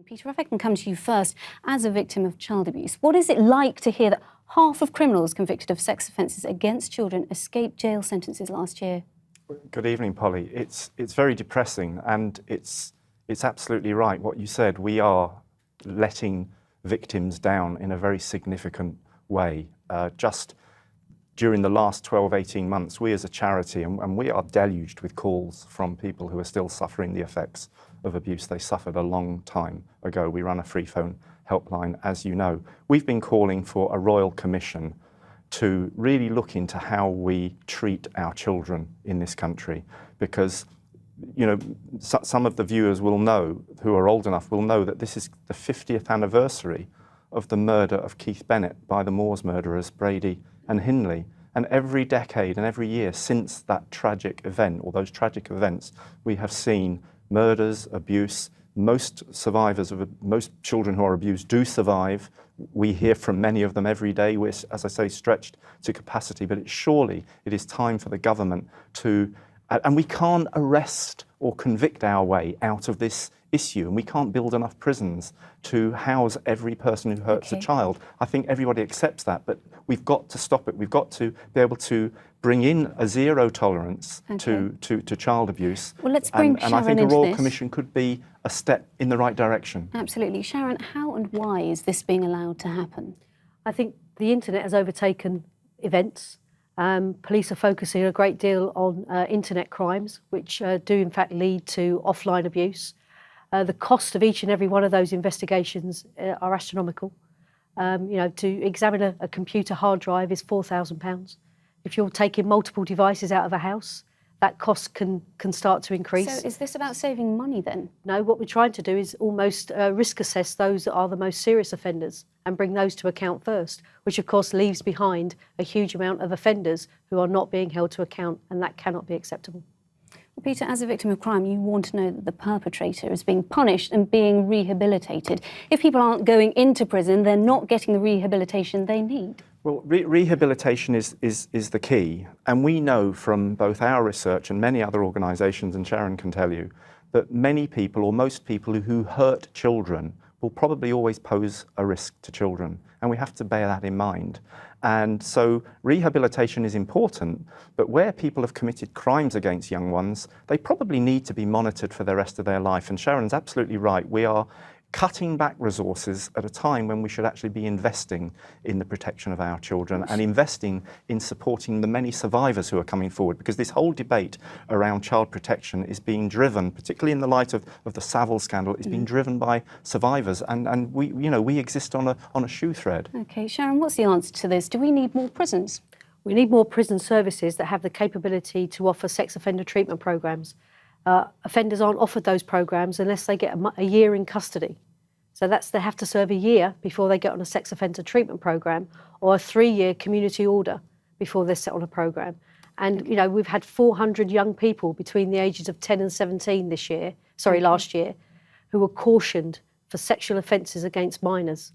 Peter, if I can come to you first, as a victim of child abuse, what is it like to hear that half of criminals convicted of sex offences against children escaped jail sentences last year? Good evening, Polly. It's very depressing, and it's absolutely right what you said. We are letting victims down in a very significant way. Just during the last 12, 18 months, we as a charity, and we are deluged with calls from people who are still suffering the effects of abuse they suffered a long time ago. We run a free phone helpline, as you know. We've been calling for a royal commission to really look into how we treat our children in this country, because some of the viewers will know, who are old enough, will know that this is the 50th anniversary of the murder of Keith Bennett by the Moors murderers Brady and Hindley. And every decade and every year since that tragic event, or those tragic events, we have seen murders, abuse. Most children who are abused do survive. We hear from many of them every day. We're, as I say, stretched to capacity, but surely it is time for the government to, and we can't arrest or convict our way out of this issue, and we can't build enough prisons to house every person who hurts a child. I think everybody accepts that, but we've got to stop it. We've got to be able to bring in a zero tolerance to child abuse. Well, let's bring Sharon and I think a Royal this. Commission could be a step in the right direction. Absolutely. Sharon, how and why is this being allowed to happen? I think the internet has overtaken events. Police are focusing a great deal on internet crimes, which do in fact lead to offline abuse. The cost of each and every one of those investigations are astronomical. To examine a computer hard drive is £4,000. If you're taking multiple devices out of a house, that cost can start to increase. So is this about saving money then? No, what we're trying to do is almost risk assess those that are the most serious offenders and bring those to account first, which of course leaves behind a huge amount of offenders who are not being held to account, and that cannot be acceptable. Well, Peter, as a victim of crime, you want to know that the perpetrator is being punished and being rehabilitated. If people aren't going into prison, they're not getting the rehabilitation they need. Well, rehabilitation is the key, and we know from both our research and many other organisations, and Sharon can tell you, that many people, or most people who hurt children, will probably always pose a risk to children, and we have to bear that in mind. And so rehabilitation is important, but where people have committed crimes against young ones, they probably need to be monitored for the rest of their life. And Sharon's absolutely right. We are cutting back resources at a time when we should actually be investing in the protection of our children and investing in supporting the many survivors who are coming forward, because this whole debate around child protection is being driven, particularly in the light of the Savile scandal, is being driven by survivors, and we exist on a shoe thread. Okay, Sharon, what's the answer to this? Do we need more prisons? We need more prison services that have the capability to offer sex offender treatment programmes. Offenders aren't offered those programmes unless they get a year in custody. So they have to serve a year before they get on a sex offender treatment programme, or a 3-year community order before they're set on a programme. And, we've had 400 young people between the ages of 10 and 17 last year, who were cautioned for sexual offences against minors.